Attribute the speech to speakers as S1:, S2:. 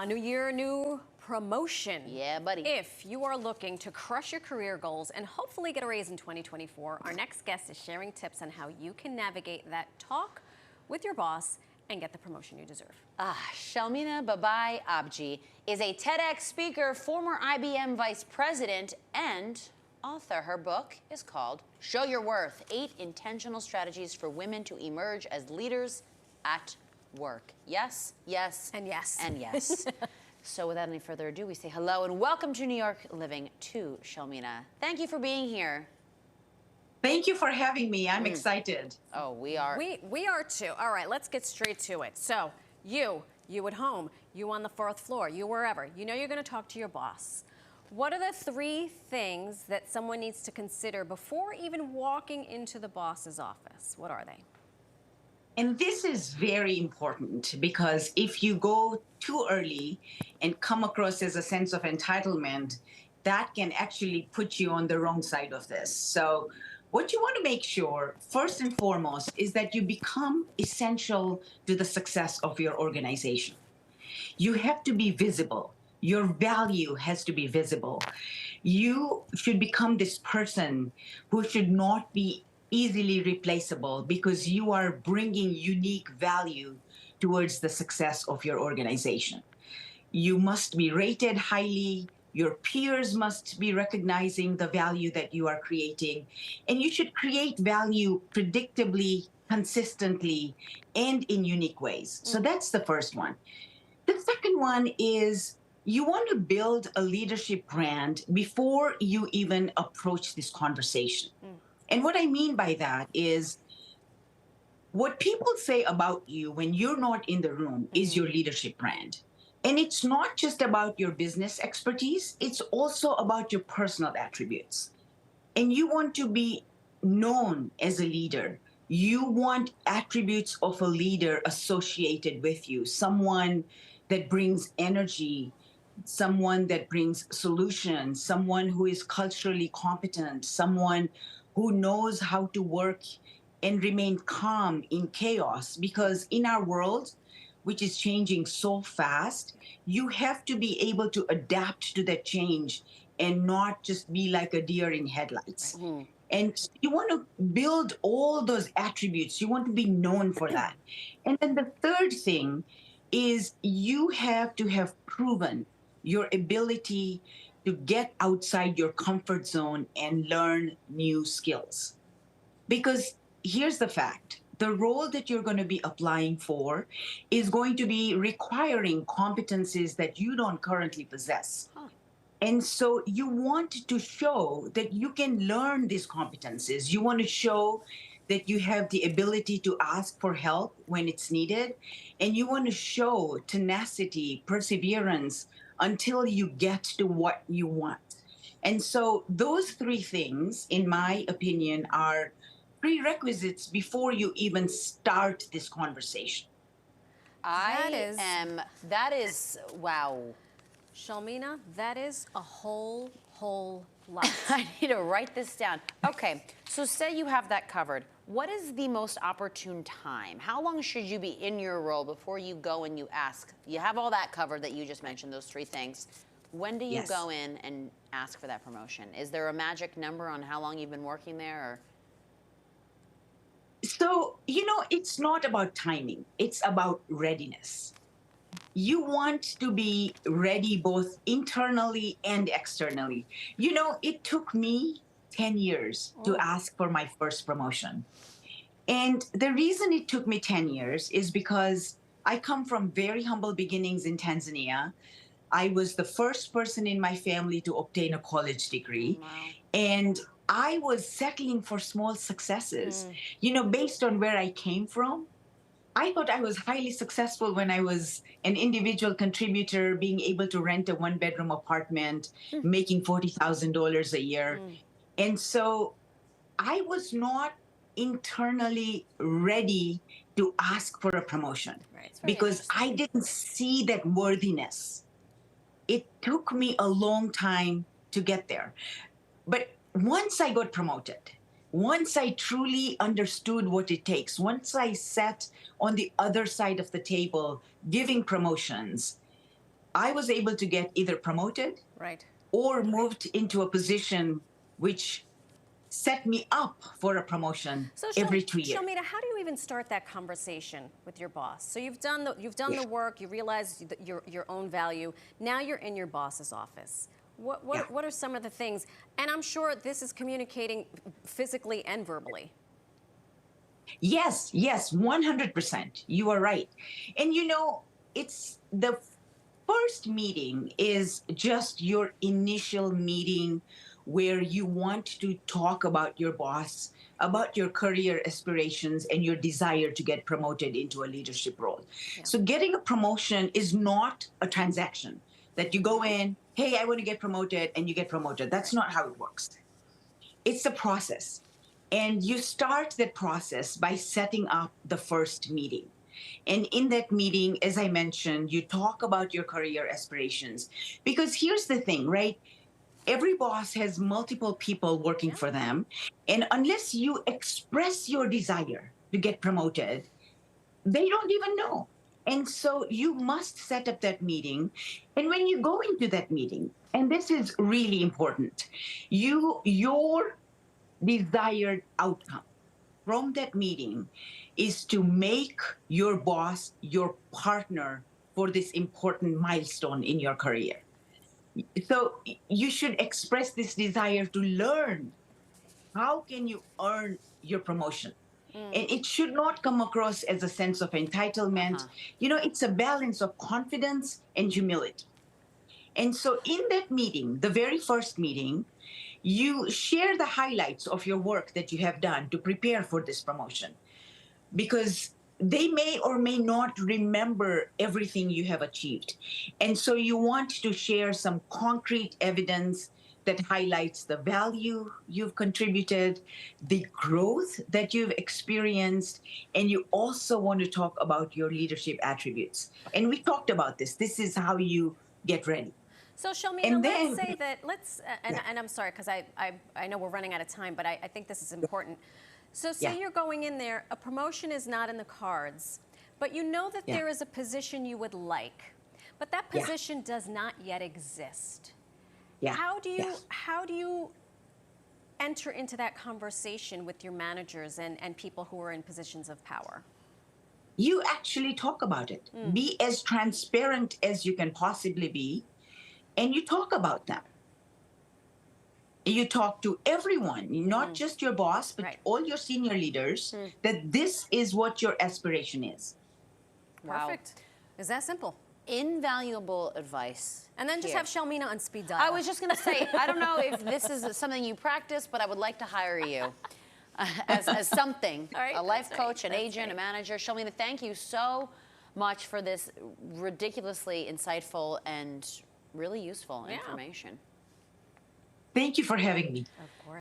S1: A new year, new promotion.
S2: Yeah, buddy.
S1: If you are looking to crush your career goals and hopefully get a raise in 2024, our next guest is sharing tips on how you can navigate that talk with your boss and get the promotion you deserve.
S2: Shelmina Babai Abji is a TEDx speaker, former IBM Vice President, and author. Her book is called Show Your Worth: 8 Intentional Strategies for Women to Emerge as Leaders at Work. Yes, yes,
S1: And yes.
S2: and yes. So without any further ado, we say hello and welcome to New York Living to Shelmina. Thank you for being here.
S3: Thank you for having me. I'm excited.
S2: Oh, we are.
S1: We are too. All right, let's get straight to it. So you at home, you on the 4th floor, you wherever, you know you're going to talk to your boss. What are the 3 things that someone needs to consider before even walking into the boss's office? What are they?
S3: And this is very important because if you go too early and come across as a sense of entitlement, that can actually put you on the wrong side of this. So what you want to make sure, first and foremost, is that you become essential to the success of your organization. You have to be visible. Your value has to be visible. You should become this person who should not be easily replaceable because you are bringing unique value towards the success of your organization. You must be rated highly. Your peers must be recognizing the value that you are creating. And you should create value predictably, consistently, and in unique ways. So that's the first one. The second one is you want to build a leadership brand before you even approach this conversation. And what I mean by that is what people say about you when you're not in the room is your leadership brand. And it's not just about your business expertise, it's also about your personal attributes. And you want to be known as a leader. You want attributes of a leader associated with you, someone that brings energy, someone that brings solutions, someone who is culturally competent, someone who knows how to work and remain calm in chaos. Because in our world, which is changing so fast, you have to be able to adapt to that change and not just be like a deer in headlights. And you want to build all those attributes. You want to be known for that. And then the third thing is you have to have proven your ability to get outside your comfort zone and learn new skills. Because here's the fact. The role that you're going to be applying for is going to be requiring competencies that you don't currently possess. And so you want to show that you can learn these competencies. You want to show that you have the ability to ask for help when it's needed. And you want to show tenacity, perseverance, until you get to what you want. And so those 3 things, in my opinion, are prerequisites before you even start this conversation.
S2: That is, wow.
S1: Shelmina, that is a whole lot.
S2: I need to write this down. Okay, so say you have that covered. What is the most opportune time? How long should you be in your role before you go and you ask? You have all that covered that you just mentioned, those 3 things. When do you go in and ask for that promotion? Is there a magic number on how long you've been working there? Or?
S3: So, it's not about timing. It's about readiness. You want to be ready both internally and externally. It took me 10 years to ask for my first promotion. And the reason it took me 10 years is because I come from very humble beginnings in Tanzania. I was the first person in my family to obtain a college degree.
S2: Wow.
S3: And I was settling for small successes. Based on where I came from, I thought I was highly successful when I was an individual contributor, being able to rent a 1-bedroom apartment, making $40,000 a year. And so I was not internally ready to ask for a promotion because I didn't see that worthiness. It took me a long time to get there. But once I got promoted, once I truly understood what it takes, once I sat on the other side of the table giving promotions, I was able to get either promoted
S1: Right.
S3: or moved into a position which set me up for a promotion
S1: So
S3: every 2 years.
S1: Shelmina, how do you even start that conversation with your boss? So you've done the work, you realize your own value. Now you're in your boss's office. What are some of the things? And I'm sure this is communicating physically and verbally.
S3: Yes, yes, 100%. You are right. And it's the first meeting is just your initial meeting where you want to talk about your boss, about your career aspirations, and your desire to get promoted into a leadership role.
S1: Yeah.
S3: So, getting a promotion is not a transaction that you go in, hey, I want to get promoted, and you get promoted. That's not how it works. It's a process. And you start that process by setting up the first meeting. And in that meeting, as I mentioned, you talk about your career aspirations. Because here's the thing, right? Every boss has multiple people working for them. And unless you express your desire to get promoted, they don't even know. And so you must set up that meeting. And when you go into that meeting, and this is really important, your desired outcome from that meeting is to make your boss your partner for this important milestone in your career. So you should express this desire to learn how can you earn your promotion. And it should not come across as a sense of entitlement. It's a balance of confidence and humility. And so in that meeting, the very first meeting, you share the highlights of your work that you have done to prepare for this promotion, because they may or may not remember everything you have achieved. And so you want to share some concrete evidence that highlights the value you've contributed, the growth that you've experienced, and you also want to talk about your leadership attributes. And we talked about this. This is how you get ready.
S1: So Shelmina,
S3: And
S1: let's
S3: then-
S1: say that, and I'm sorry, because I know we're running out of time, but I think this is important. So say you're going in there, a promotion is not in the cards, but you know that there is a position you would like, but that position does not yet exist.
S3: Yeah.
S1: How do you enter into that conversation with your managers and people who are in positions of power?
S3: You actually talk about it. Be as transparent as you can possibly be, and you talk about them. You talk to everyone, not just your boss, but all your senior leaders, that this is what your aspiration is.
S1: Perfect. Is that simple?
S2: Invaluable advice.
S1: And then just
S2: here.
S1: have Shelmina on speed dial.
S2: I was just going to say, I don't know if this is something you practice, but I would like to hire you as something,
S1: All right,
S2: a life
S1: that's right,
S2: coach, an
S1: that's
S2: agent,
S1: right.
S2: a manager. Shelmina, thank you so much for this ridiculously insightful and really useful information.
S3: Thank you for having me.
S1: Of course.